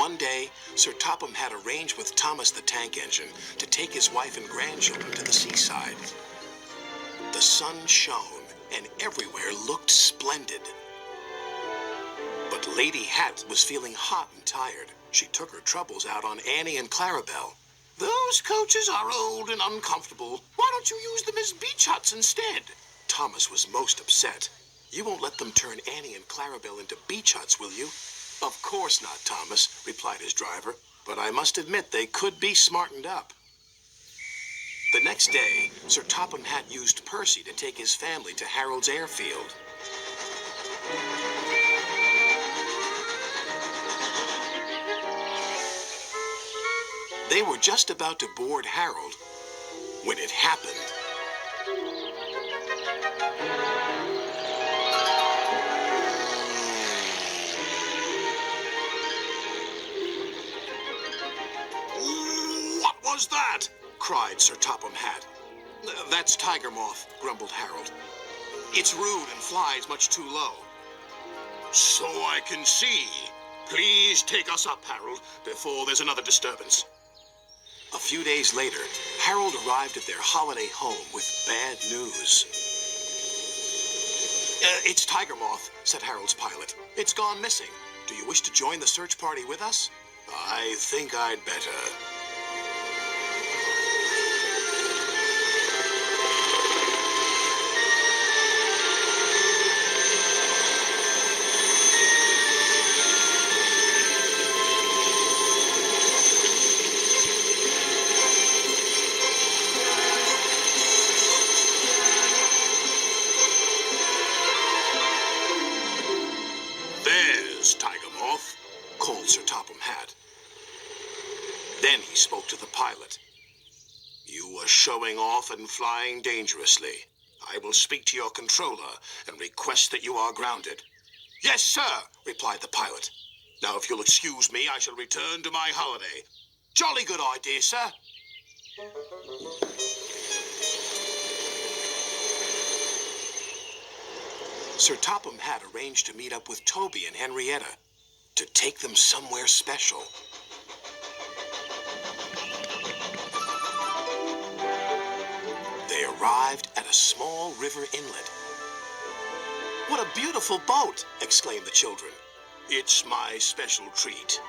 One day, Sir Topham had arranged with Thomas the Tank Engine to take his wife and grandchildren to the seaside. The sun shone, and everywhere looked splendid. But Lady Hatt was feeling hot and tired. She took her troubles out on Annie and Clarabelle. "Those coaches are old and uncomfortable. Why don't you use them as beach huts instead?" Thomas was most upset. "You won't let them turn Annie and Clarabelle into beach huts, will you?" "Of course not, Thomas," replied his driver. "But I must admit they could be smartened up." The next day, Sir Topham Hatt used Percy to take his family to Harold's airfield. They were just about to board Harold when it happened. "What was that?" cried Sir Topham Hatt. "That's tiger moth," grumbled Harold. "It's rude and flies much too low." "So I can see. Please take us up, Harold, before there's another disturbance." A few days later, Harold arrived at their holiday home with bad news. "It's tiger moth," said Harold's pilot. "It's gone missing. Do you wish to join the search party with us?" "I think I'd better." "There's Tiger Moth," called Sir Topham Hatt. Then he spoke to the pilot. "You are showing off and flying dangerously. I will speak to your controller and request that you are grounded." "Yes, sir," replied the pilot. "Now, if you'll excuse me, I shall return to my holiday." "Jolly good idea, sir." Sir Topham Hatt arranged to meet up with Toby and Henrietta to take them somewhere special. They arrived at a small river inlet. "What a beautiful boat!" exclaimed the children. "It's my special treat."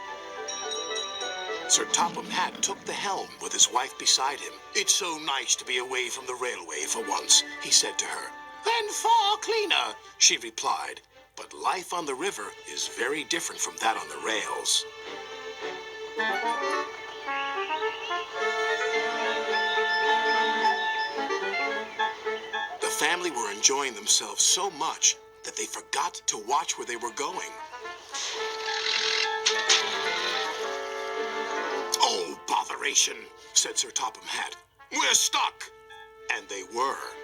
Sir Topham Hatt took the helm with his wife beside him. "It's so nice to be away from the railway for once," he said to her. "And far cleaner," she replied. But life on the river is very different from that on the rails. The family were enjoying themselves so much that they forgot to watch where they were going. "Oh, botheration," said Sir Topham Hatt. "We're stuck." And they were.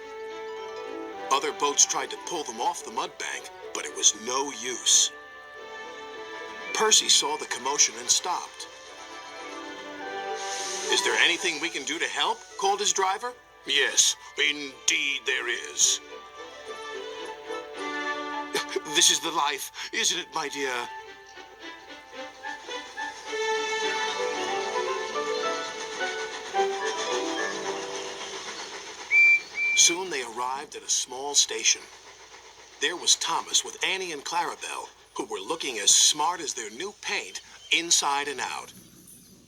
Other boats tried to pull them off the mud bank, but it was no use. Percy saw the commotion and stopped. "Is there anything we can do to help?" called his driver. "Yes, indeed there is." "This is the life, isn't it, my dear?" Soon they arrived at a small station. There was Thomas with Annie and Clarabelle, who were looking as smart as their new paint, inside and out.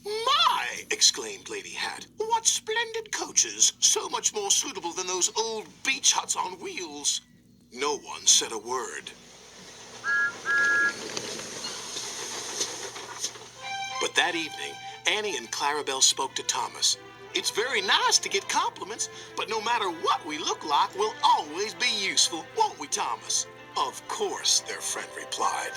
"My!" exclaimed Lady Hatt. "What splendid coaches! So much more suitable than those old beach huts on wheels." No one said a word. But that evening, Annie and Clarabelle spoke to Thomas. "It's very nice to get compliments, but no matter what we look like, we'll always be useful, won't we, Thomas?" "Of course," their friend replied.